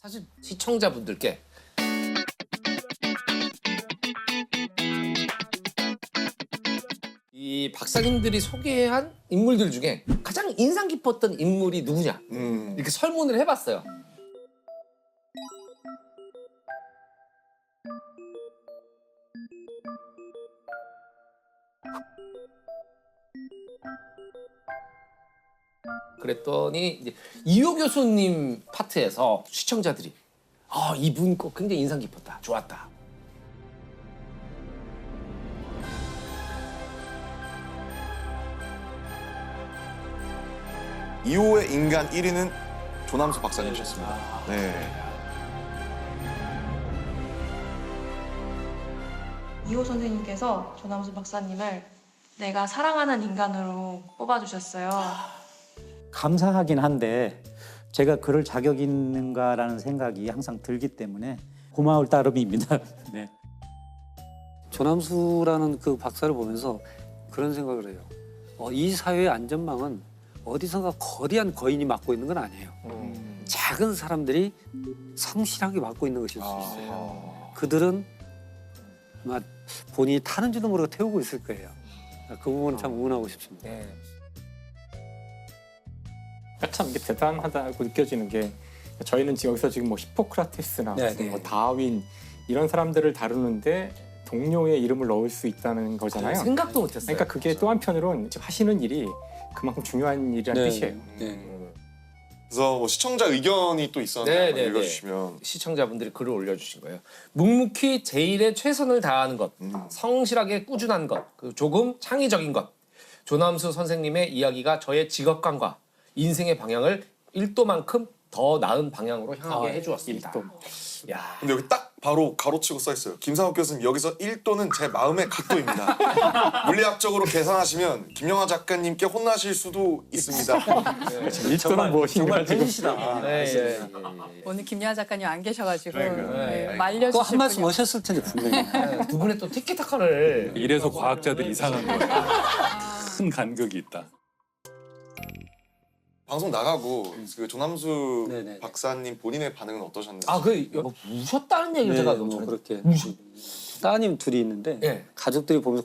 사실 시청자분들께 이 박사님들이 소개한 인물들 중에 가장 인상 깊었던 인물이 누구냐 이렇게 설문을 해봤어요. 그랬더니 이제 이호 교수님 파트에서 시청자들이 이분 거 굉장히 인상 깊었다, 좋았다. 이호의 인간 1위는 조남수 박사님이셨습니다. 네. 이호 선생님께서 조남수 박사님을 내가 사랑하는 인간으로 뽑아주셨어요. 감사하긴 한데 제가 그럴 자격이 있는가라는 생각이 항상 들기 때문에 고마울 따름입니다. 네. 조남수라는 그 박사를 보면서 그런 생각을 해요. 이 사회의 안전망은 어디선가 거대한 거인이 맡고 있는 건 아니에요. 작은 사람들이 성실하게 맡고 있는 것일 수 있어요. 그들은 아마 본인이 타는지도 모르고 태우고 있을 거예요. 그 부분은 참 응원하고 싶습니다. 네. 참 이게 대단하다고 느껴지는 게 저희는 지금 여기서 지금 뭐 히포크라테스나 네, 뭐 다윈 이런 사람들을 다루는데 동료의 이름을 넣을 수 있다는 거잖아요. 생각도 못했어요. 그러니까 그게 또 한편으로는 지금 하시는 일이 그만큼 중요한 일이라는 뜻이에요. 그래서 뭐 시청자 의견이 또 있었는데 네, 한번 네, 읽어주시면. 시청자분들이 글을 올려주신 거예요. 묵묵히 제일의 최선을 다하는 것, 성실하게 꾸준한 것, 그리고 조금 창의적인 것. 조남수 선생님의 이야기가 저의 직업관과 인생의 방향을 1도만큼 더 나은 방향으로 향하게 해주었습니다. 1도. 야, 근데 여기 딱 바로 가로치고 써 있어요. 김상욱 교수님 여기서 1도는 제 마음의 각도입니다. 물리학적으로 계산하시면 김영하 작가님께 혼나실 수도 있습니다. 1도는 무엇인가 지금. 오늘 김여하 작가님 안 계셔가지고 네. 말려주실 또 한 말씀 분이 하셨을 텐데 분명히. 두 분의 또 티키타카를 이래서 과학자들 이상한 거예요. 큰 간격이 있다. 방송 나가고 그 조남수 네네. 박사님 본인의 반응은 어떠셨나요? 뭐 우셨다는 얘기를 제가 뭐 너무 그렇게 따님 둘이 있는데 네. 가족들이 보면서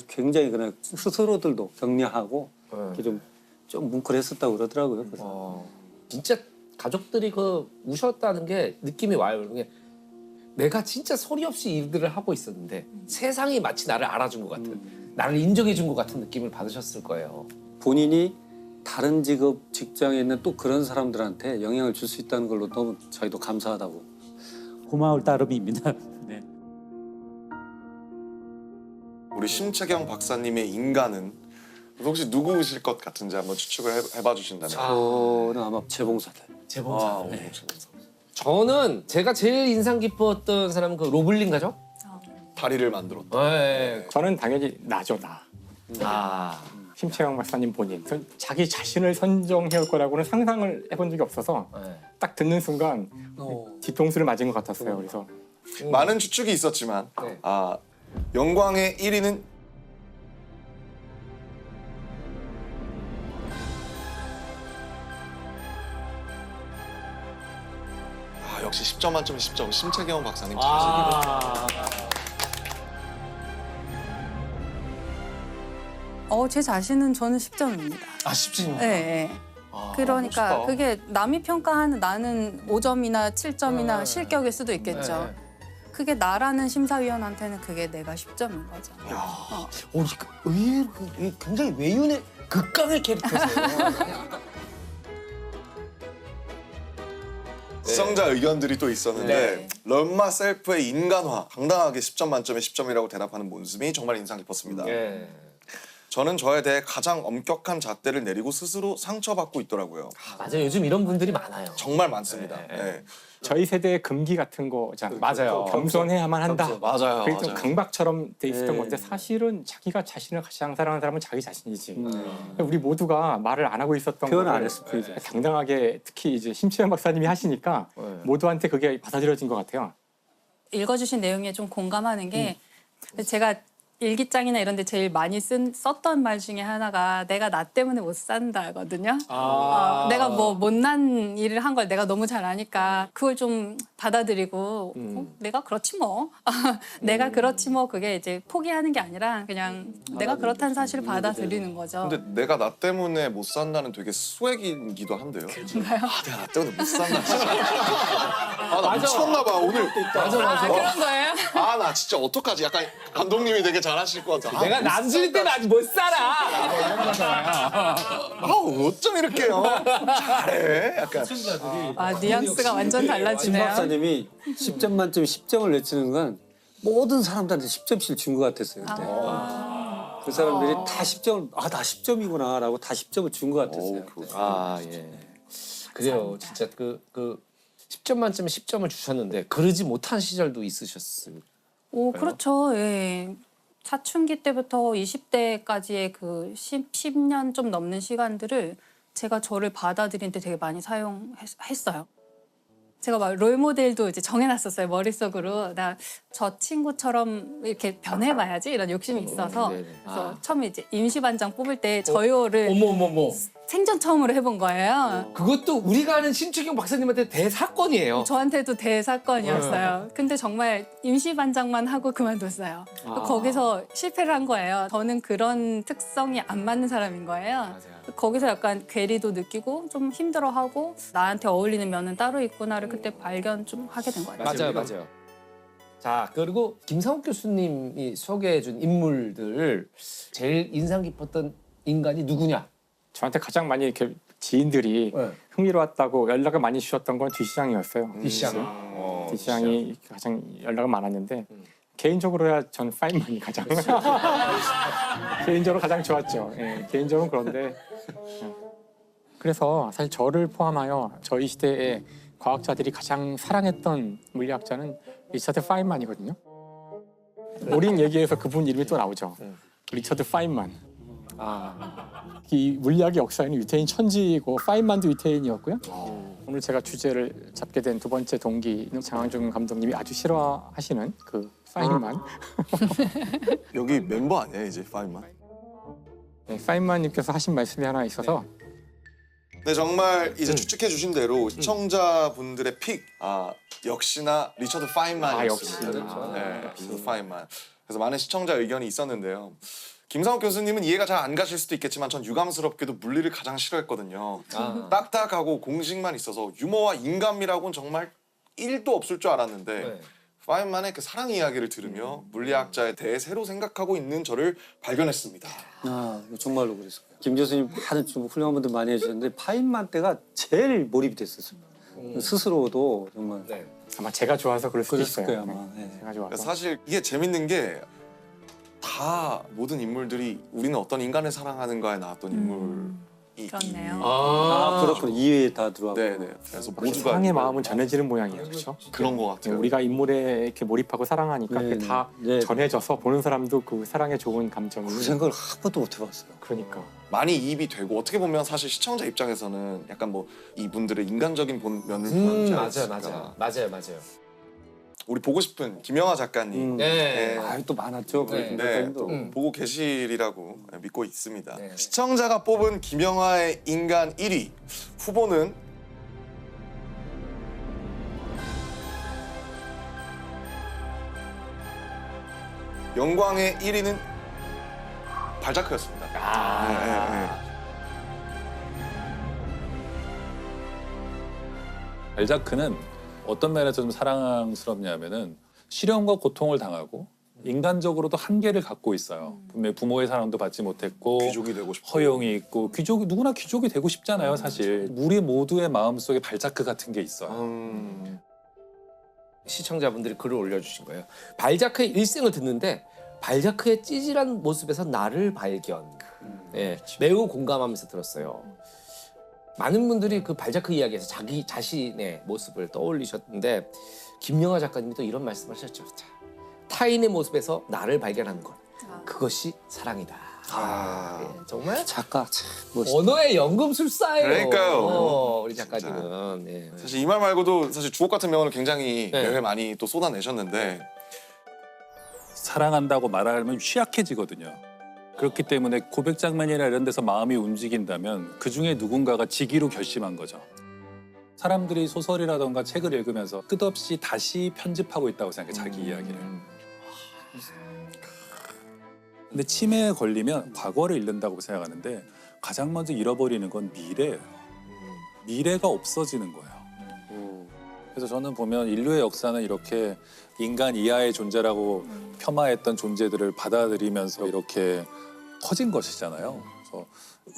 굉장히 그냥 스스로들도 격려하고 이렇게 좀 뭉클했었다고 그러더라고요. 그래서 진짜 가족들이 그 우셨다는 게 느낌이 와요. 이게 내가 진짜 소리 없이 일들을 하고 있었는데 세상이 마치 나를 알아준 것 같은, 나를 인정해 준 것 같은 느낌을 받으셨을 거예요. 본인이 다른 직장에 있는 또 그런 사람들한테 영향을 줄 수 있다는 걸로 너무 저희도 감사하다고. 고마울 따름입니다. 네. 우리 심채경 박사님의 인간은 혹시 누구실 것 같은지 한번 추측을 해봐 주신다면. 저는 아마 재봉사들. 재봉사. 네. 저는 제가 제일 인상 깊었던 사람은 그 로블린 가족? 다리를 만들었다. 네. 저는 당연히 나죠, 나. 심채영 박사님 본인. 전 자기 자신을 선정해올 거라고는 상상을 해본 적이 없어서 딱 듣는 순간 뒤통수를 맞은 것 같았어요. 그래서 많은 추측이 있었지만 네. 영광의 1위는 역시 10점 만점에 10점 심채경 박사님 자신이다. 제 자신은 저는 10점입니다. 10점. 네. 그러니까 멋있다. 그게 남이 평가하는 나는 5점이나 7점이나 실격일 수도 있겠죠. 네. 그게 나라는 심사위원한테는 그게 내가 10점인 거죠. 의외로 굉장히 외윤의 극강의 캐릭터세요. 시청자 의견들이 또 있었는데 네. 런마 셀프의 인간화 당당하게 10점 만점에 10점이라고 대답하는 모습이 정말 인상 깊었습니다. 저는 저에 대해 가장 엄격한 잣대를 내리고 스스로 상처받고 있더라고요. 맞아요. 요즘 이런 분들이 많아요. 정말 많습니다. 네. 저희 세대의 금기 같은 거잖아요. 맞아요. 겸손해야만 한다. 맞아요. 그게 좀 강박처럼 돼 있었던 네. 건데 사실은 자기가 자신을 가장 사랑하는 사람은 자기 자신이지. 우리 모두가 말을 안 하고 있었던 표현 안 거를 했을 뿐이죠. 당당하게 특히 이제 심채영 박사님이 하시니까 모두한테 그게 받아들여진 것 같아요. 읽어주신 내용에 좀 공감하는 게 제가 일기장이나 이런 데 제일 많이 썼던 말 중에 하나가 내가 나 때문에 못 산다거든요. 내가 뭐 못난 일을 한 걸 내가 너무 잘 아니까 그걸 좀 받아들이고 내가 그렇지 뭐. 내가 그렇지 뭐 그게 이제 포기하는 게 아니라 그냥 내가 그렇다는 사실을 받아들이는 거죠. 근데 내가 나 때문에 못 산다는 되게 스웩이기도 한데요. 그런가요? 내가 나 때문에 못 산다. 진짜. 나 미쳤나 봐 오늘. 아, 그런 거예요? 나 진짜 어떡하지? 약간 감독님이 되게 잘하실 것 같아. 내가 남줄 때는 아직 못 살아. 어쩜 이렇게요? 잘해. 약간. 뉘앙스가 완전 진 달라지네요. 박사님이 10점 만점 10점을 내치는 순간 모든 사람들한테 10점씩 준 것 같았어요. 그때. 그 사람들이 다 10점을 나 10점이구나라고 다 10점을 준 것 같았어요. 예. 그래요. 진짜 그 10점 만점에 10점을 주셨는데 그러지 못한 시절도 있으셨어요. 오, 그렇죠. 예. 사춘기 때부터 20대까지의 그 10년 좀 넘는 시간들을 제가 저를 받아들이는데 되게 많이 사용했어요. 제가 막 롤모델도 이제 정해놨었어요. 머릿속으로. 나 저 친구처럼 이렇게 변해봐야지 이런 욕심이 있어서. 그래서 처음에 이제 임시반장 뽑을 때 저요를 어머머머. 생전 처음으로 해본 거예요. 그것도 우리가 아는 심추경 박사님한테 대사건이에요. 저한테도 대사건이었어요. 근데 정말 임시반장만 하고 그만뒀어요. 거기서 실패를 한 거예요. 저는 그런 특성이 안 맞는 사람인 거예요. 거기서 약간 괴리도 느끼고 좀 힘들어하고 나한테 어울리는 면은 따로 있구나를 그때 발견 좀 하게 된 것 같아요. 맞아요. 자, 그리고 김상욱 교수님이 소개해준 인물들 제일 인상 깊었던 인간이 누구냐? 저한테 가장 많이 이렇게 지인들이 흥미로웠다고 연락을 많이 주셨던 건 뒤시장이었어요. 뒤시장이 가장 연락이 많았는데 개인적으로야 전 파인만이 가장 개인적으로 가장 좋았죠. 예, 개인적으로는 그런데 그래서 사실 저를 포함하여 저희 시대의 과학자들이 가장 사랑했던 물리학자는 리처드 파인만이거든요. 우린 얘기해서 그분 이름이 또 나오죠. 리처드 파인만. 이 물리학의 역사에는 유태인 천지이고 파인만도 유태인이었고요. 오늘 제가 주제를 잡게 된 두 번째 동기는 장항준 감독님이 아주 싫어하시는 그 파인만. 여기 멤버 아니에요 이제 파인만? 네, 파인만님께서 하신 말씀이 하나 있어서 네 정말 이제 추측해 주신 대로 시청자분들의 픽 역시나 리처드 파인만이었습니다. 네, 리처드 파인만. 그래서 많은 시청자 의견이 있었는데요. 김상욱 교수님은 이해가 잘 안 가실 수도 있겠지만 전 유감스럽게도 물리를 가장 싫어했거든요. 딱딱하고 공식만 있어서 유머와 인간미라고는 정말 1도 없을 줄 알았는데 파인만의 그 사랑 이야기를 들으며 물리학자에 대해 새로 생각하고 있는 저를 발견했습니다. 정말로 그랬어요. 김 교수님 하는 좀 훌륭한 분들 많이 해주셨는데 파인만 때가 제일 몰입이 됐었어요. 스스로도 정말 아마 제가 좋아서 그럴 수도 그랬을 있어요. 거예요 아마. 제가 좋아서. 사실 이게 재밌는 게 다 모든 인물들이 우리는 어떤 인간을 사랑하는가에 나왔던 인물이 그렇네요. 그렇군요. 이해에 다 들어가고. 네네. 그래서 모두가 사랑의 마음은 전해지는 모양이에요, 그렇죠? 그런 것 같아요. 우리가 인물에 이렇게 몰입하고 사랑하니까 그게 다 전해져서 보는 사람도 그 사랑에 좋은 감정이. 그 생각을 한 번도 못 해봤어요. 그러니까. 많이 이입이 되고 어떻게 보면 사실 시청자 입장에서는 약간 뭐 이분들의 인간적인 면을 보지 않았을까. 맞아요. 우리 보고 싶은 김영하 작가님 또 많았죠. 또 보고 계시리라고 믿고 있습니다. 네. 시청자가 뽑은 김영하의 인간 1위 후보는 영광의 1위는 발자크였습니다. 발자크는 어떤 면에서 좀 사랑스럽냐면은 시련과 고통을 당하고 인간적으로도 한계를 갖고 있어요. 분명히 부모의 사랑도 받지 못했고 귀족이 되고 싶고 허용이 있고 누구나 귀족이 되고 싶잖아요. 사실 우리 모두의 마음속에 발자크 같은 게 있어요. 시청자분들이 글을 올려주신 거예요. 발자크의 일생을 듣는데 발자크의 찌질한 모습에서 나를 발견. 매우 공감하면서 들었어요. 많은 분들이 그 발자크 이야기에서 자기 자신의 모습을 떠올리셨는데 김영하 작가님이 또 이런 말씀을 하셨죠. 자, 타인의 모습에서 나를 발견하는 것, 그것이 사랑이다. 정말 작가 참 멋있다. 언어의 연금술사예요. 그러니까요. 우리 작가님은. 사실 이 말 말고도 사실 주옥 같은 명언을 굉장히 매회 많이 또 쏟아내셨는데 사랑한다고 말하면 취약해지거든요. 그렇기 때문에 고백 장면이나 이런 데서 마음이 움직인다면 그중에 누군가가 지기로 결심한 거죠. 사람들이 소설이라던가 책을 읽으면서 끝없이 다시 편집하고 있다고 생각해, 자기 이야기를. 근데 치매에 걸리면 과거를 잃는다고 생각하는데 가장 먼저 잃어버리는 건 미래예요. 미래가 없어지는 거예요. 그래서 저는 보면 인류의 역사는 이렇게 인간 이하의 존재라고 폄하했던 존재들을 받아들이면서 이렇게 커진 것이잖아요. 그래서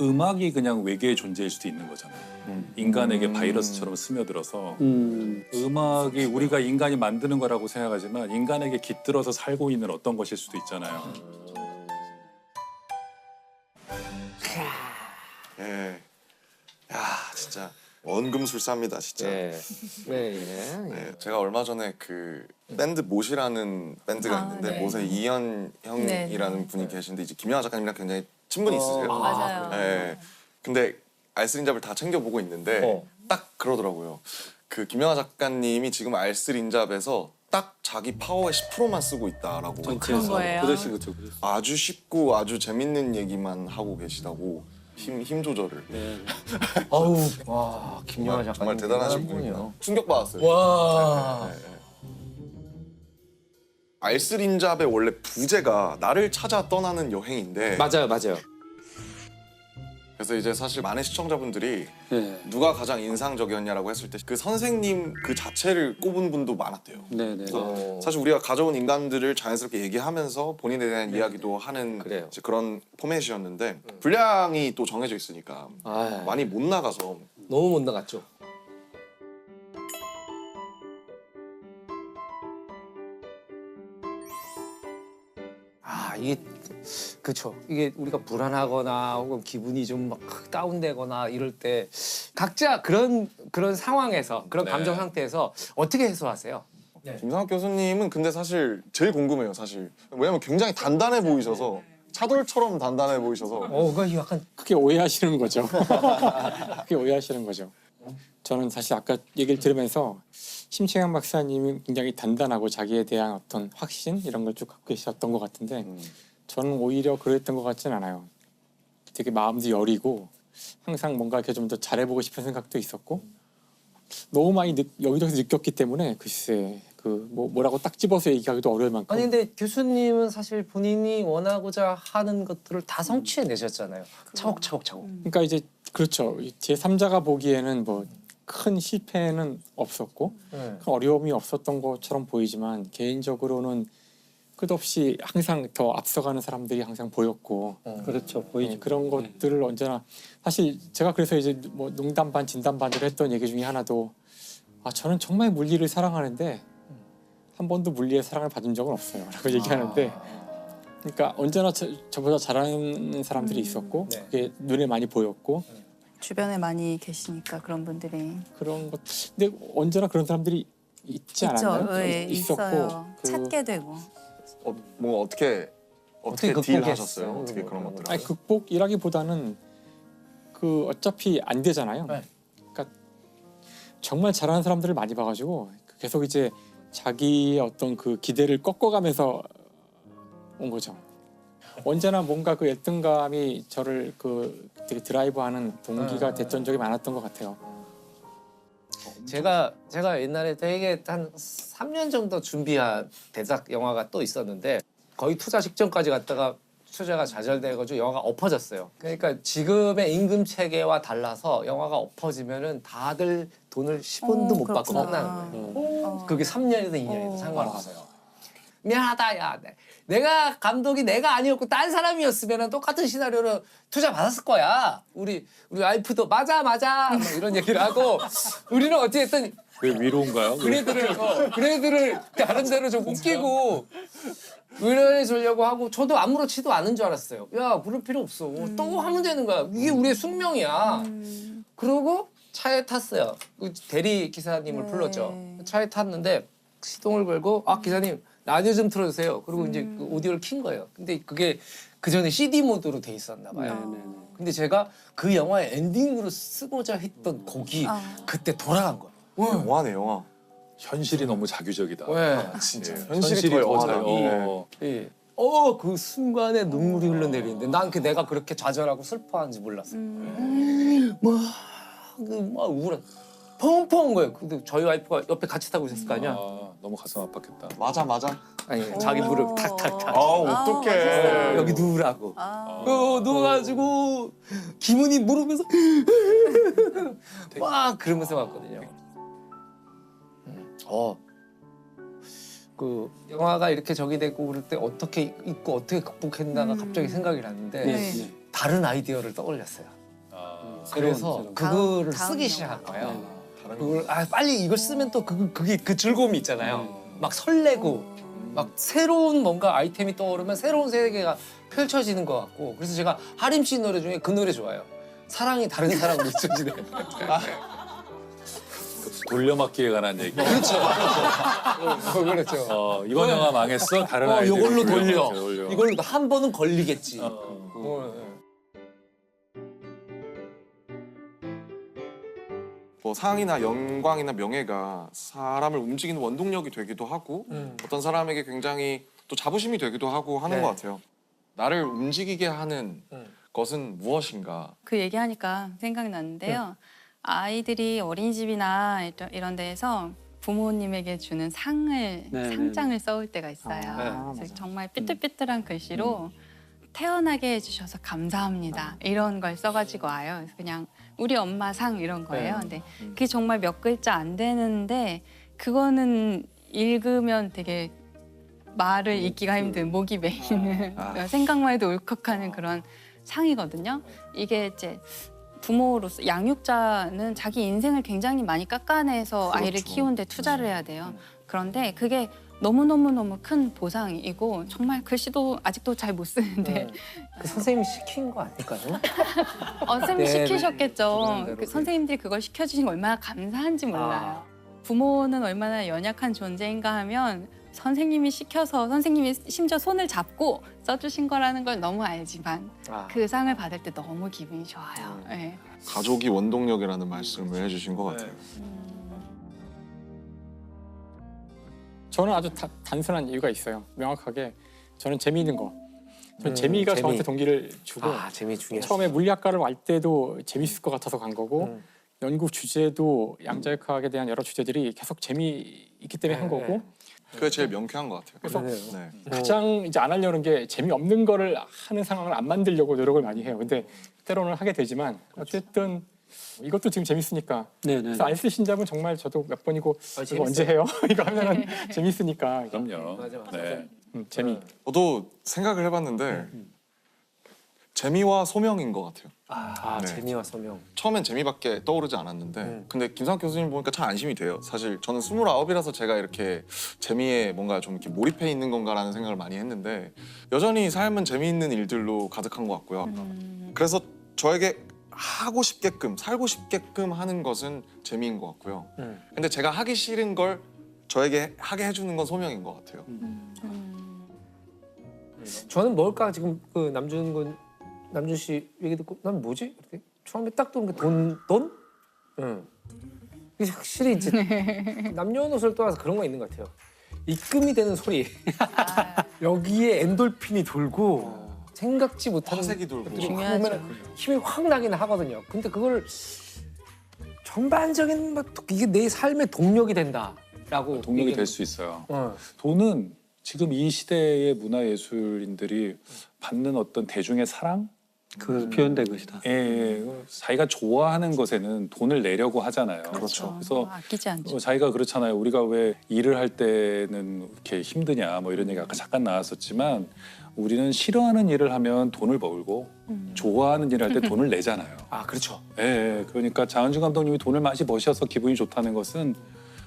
음악이 그냥 외계의 존재일 수도 있는 거잖아요. 인간에게 바이러스처럼 스며들어서 음악이 우리가 인간이 만드는 거라고 생각하지만 인간에게 깃들어서 살고 있는 어떤 것일 수도 있잖아요. 예. 야, 진짜 원금술사입니다, 진짜. 네. 네. 네, 제가 얼마 전에 그 밴드 못이라는 밴드가 있는데 네. 못의 이현 형이라는 네. 분이 계신데 이제 김영하 작가님이랑 굉장히 친분이 있으세요. 맞아요. 네. 근데 알쓰린잡을 다 챙겨보고 있는데 딱 그러더라고요. 그 김영하 작가님이 지금 알쓰린잡에서 딱 자기 파워의 10%만 쓰고 있다라고. 그런 거예요. 그렇죠. 아주 쉽고 아주 재밌는 얘기만 하고 계시다고 힘 조절을. 어우, 와, 김영하 작가님 정말 대단하신 분이요. 충격받았어요. 와. 알쓰린잡의 원래 부제가 나를 찾아 떠나는 여행인데 맞아요. 그래서 이제 사실 많은 시청자분들이 네. 누가 가장 인상적이었냐라고 했을 때 그 선생님 그 자체를 꼽은 분도 많았대요. 네네. 사실 우리가 가져온 인간들을 자연스럽게 얘기하면서 본인에 대한 이야기도 하는 그래요. 이제 그런 포맷이었는데 분량이 또 정해져 있으니까 아, 많이 못 나가서 너무 못 나갔죠. 아, 이게 그렇죠. 이게 우리가 불안하거나 혹은 기분이 좀 막 다운되거나 이럴 때 각자 그런 상황에서 그런 네. 감정 상태에서 어떻게 해소하세요? 김상학 교수님은 근데 사실 제일 궁금해요. 사실 왜냐면 굉장히 단단해 보이셔서 차돌처럼 단단해 보이셔서 그거 약간 그게 오해하시는 거죠. 그게 오해하시는 거죠. 저는 사실 아까 얘기를 들으면서 심채영 박사님이 굉장히 단단하고 자기에 대한 어떤 확신 이런 걸 쭉 갖고 계셨던 것 같은데 저는 오히려 그랬던 것 같진 않아요. 되게 마음도 여리고 항상 뭔가 이렇게 좀 더 잘해보고 싶은 생각도 있었고 너무 많이 여기저기서 느꼈기 때문에 글쎄 그 뭐라고 딱 집어서 얘기하기도 어려울 만큼 아니 근데 교수님은 사실 본인이 원하고자 하는 것들을 다 성취해내셨잖아요. 차곡차곡. 그러니까 이제 그렇죠. 제 3자가 보기에는 뭐 큰 실패는 없었고 큰 어려움이 없었던 것처럼 보이지만 개인적으로는 끝없이 항상 더 앞서가는 사람들이 항상 보였고 그렇죠. 보이죠. 그런 것들을 언제나 사실 제가 그래서 이제 뭐 농담 반 진담 반으로 했던 얘기 중에 하나도 저는 정말 물리를 사랑하는데 한 번도 물리의 사랑을 받은 적은 없어요 라고 얘기하는데 그러니까 언제나 저보다 잘하는 사람들이 있었고 네. 그게 눈에 많이 보였고 주변에 많이 계시니까 그런 분들이 그런 것 근데 언제나 그런 사람들이 있지 않았나요? 네, 있었고 있어요. 그- 찾게 되고. 뭐 어떻게 어떻게 딜하셨어요? 극복했어요? 어떻게 그런 것들? 아니 극복이라기보다는 그 어차피 안 되잖아요. 네. 그러니까 정말 잘하는 사람들을 많이 봐가지고 계속 이제 자기의 어떤 그 기대를 꺾어가면서 온 거죠. 언제나 뭔가 그 열등감이 저를 그 되게 드라이브하는 동기가 됐던 적이 많았던 것 같아요. 제가 옛날에 되게 한 3년 정도 준비한 대작 영화가 또 있었는데 거의 투자 직전까지 갔다가 투자가 좌절돼가지고 영화가 엎어졌어요. 그러니까 지금의 임금 체계와 달라서 영화가 엎어지면은 다들 돈을 10원도 못 받고 그렇구나. 끝나는 거예요. 그게 3년이든 2년이든 상관없어요. 미안하다, 야. 내가 감독이 내가 아니었고 딴 사람이었으면 똑같은 시나리오로 투자 받았을 거야. 우리 와이프도 맞아 막 이런 얘기를 하고 우리는 어찌됐든 왜 위로인가요? 그네들을 다른 데로 좀 웃기고 의뢰해 주려고 하고 저도 아무렇지도 않은 줄 알았어요. 야, 그럴 필요 없어. 또 하면 되는 거야. 이게 우리의 숙명이야. 그러고 차에 탔어요. 그 대리 기사님을 네. 불렀죠. 차에 탔는데 시동을 걸고 기사님 라디오 좀 틀어주세요. 그리고 이제 그 오디오를 킨 거예요. 근데 그게 그 전에 CD 모드로 돼 있었나 봐요. 근데 제가 그 영화의 엔딩으로 쓰고자 했던 곡이 그때 돌아간 거예요. 영화네 영화. 현실이 너무 자규적이다. 왜? 진짜 예, 현실이 더 영화다. 어, 그 순간에 눈물이 흘러내리는데 난 내가 그렇게 좌절하고 슬퍼하는지 몰랐어. 막 우울해. 펑펑 온 거예요. 근데 저희 와이프가 옆에 같이 타고 있었을 거 아니야. 너무 가슴 아팠겠다. 맞아. 아니 자기 무릎 탁탁탁. 어떡해. 여기 누우라고. 누워가지고 기분이 무릎에서 막 그러면서 왔거든요. 그 영화가 이렇게 저기 되고 그럴 때 어떻게 있고 어떻게 극복했나가 갑자기 생각이 났는데 네. 다른 아이디어를 떠올렸어요. 그래서 그거를 다음 쓰기 영화. 시작한 거예요. 그걸 빨리 이걸 쓰면 또 그게 그 즐거움이 있잖아요. 막 설레고 막 새로운 뭔가 아이템이 떠오르면 새로운 세계가 펼쳐지는 것 같고 그래서 제가 하림 씨 노래 중에 그 노래 좋아요. 사랑이 다른 사람으로 잊혀지네. 돌려막기에 관한 얘기. 그렇죠. 그렇죠. 이번 영화 망했어. 다른 아이들. 이걸로 돌려. 돌려. 이걸로 한 번은 걸리겠지. 뭐 상이나 영광이나 명예가 사람을 움직이는 원동력이 되기도 하고 어떤 사람에게 굉장히 또 자부심이 되기도 하고 하는 네. 것 같아요. 나를 움직이게 하는 것은 무엇인가? 그 얘기하니까 생각났는데요. 아이들이 어린이집이나 이런 데에서 부모님에게 주는 상장을 써올 때가 있어요. 그래서 정말 삐뚤삐뚤한 글씨로 태어나게 해주셔서 감사합니다. 이런 걸 써가지고 와요. 그래서 그냥 우리 엄마 상 이런 거예요. 근데 그게 정말 몇 글자 안 되는데 그거는 읽으면 되게 말을 읽기가 힘든 목이 메이는 생각만 해도 울컥하는 그런 상이거든요. 이게 이제 부모로서 양육자는 자기 인생을 굉장히 많이 깎아내서 아이를 키우는데 투자를 해야 돼요. 그런데 그게 너무너무 큰 보상이고 정말 글씨도 아직도 잘 못 쓰는데 그 선생님이 시킨 거 아닐까요? 선생님이 네, 시키셨겠죠. 네. 그 선생님들이 그걸 시켜주신 거 얼마나 감사한지 몰라요. 부모는 얼마나 연약한 존재인가 하면 선생님이 시켜서 선생님이 심지어 손을 잡고 써주신 거라는 걸 너무 알지만 그 상을 받을 때 너무 기분이 좋아요. 네. 가족이 원동력이라는 말씀을 해주신 것 같아요. 저는 아주 단순한 이유가 있어요. 명확하게 저는 재미있는 거. 저는 재미가 재미. 저한테 동기를 주고 재미 중요하지. 처음에 물리학과를 갈 때도 재밌을 것 같아서 간 거고 연구 주제도 양자역학에 대한 여러 주제들이 계속 재미있기 때문에 한 거고 그게 제일 명쾌한 것 같아요. 그래서 네. 가장 이제 안 하려는 게 재미없는 거를 하는 상황을 안 만들려고 노력을 많이 해요. 근데 때로는 하게 되지만 어쨌든 이것도 지금 재밌으니까 그래서 안 쓰신 잡은 정말 저도 몇 번이고 이거 언제 해요? 이거 하면은 재밌으니까 그럼요. 맞아. 네. 재미. 저도 생각을 해봤는데 재미와 소명인 것 같아요. 네. 재미와 소명. 처음엔 재미밖에 떠오르지 않았는데 근데 김상학 교수님 보니까 참 안심이 돼요. 사실 저는 29이라서 제가 이렇게 재미에 뭔가 좀 이렇게 몰입해 있는 건가라는 생각을 많이 했는데 여전히 삶은 재미있는 일들로 가득한 것 같고요. 그래서 저에게 하고 싶게끔 살고 싶게끔 하는 것은 재미인 것 같고요. 근데 제가 하기 싫은 걸 저에게 하게 해주는 건 소명인 것 같아요. 저는 뭘까 지금 그 남준 씨 얘기 듣고 난 뭐지? 이렇게 처음에 딱 떠오른 게 돈? 응. 이게 확실히 이제 남녀노소를 떠나서 그런 거 있는 것 같아요. 입금이 되는 소리. 여기에 엔돌핀이 돌고 생각지 못하는 화색이 돌고. 것들이 중요하죠. 보면 힘이 확 나긴 하거든요. 근데 그걸 전반적인 막 이게 내 삶의 동력이 된다라고 동력이 될 수 있어요. 어. 돈은 지금 이 시대의 문화예술인들이 받는 어떤 대중의 사랑? 그 표현된 것이다. 자기가 좋아하는 것에는 돈을 내려고 하잖아요. 그렇죠. 그래서 아끼지 않죠. 자기가 그렇잖아요. 우리가 왜 일을 할 때는 이렇게 힘드냐 뭐 이런 얘기 아까 잠깐 나왔었지만 우리는 싫어하는 일을 하면 돈을 벌고 좋아하는 일을 할 때 돈을 내잖아요. 그렇죠. 그러니까 장은준 감독님이 돈을 많이 버셔서 기분이 좋다는 것은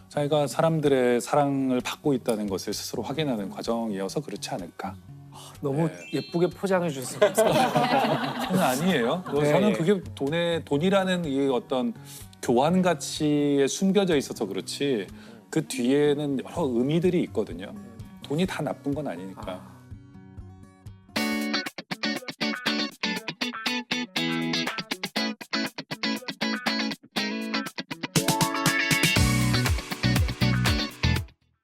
자기가 사람들의 사랑을 받고 있다는 것을 스스로 확인하는 과정이어서 그렇지 않을까. 너무 네. 예쁘게 포장해 주셔서 저는 아니에요. 네. 저는 그게 돈이라는 이 어떤 교환 가치에 숨겨져 있어서 그렇지 그 뒤에는 여러 의미들이 있거든요. 돈이 다 나쁜 건 아니니까.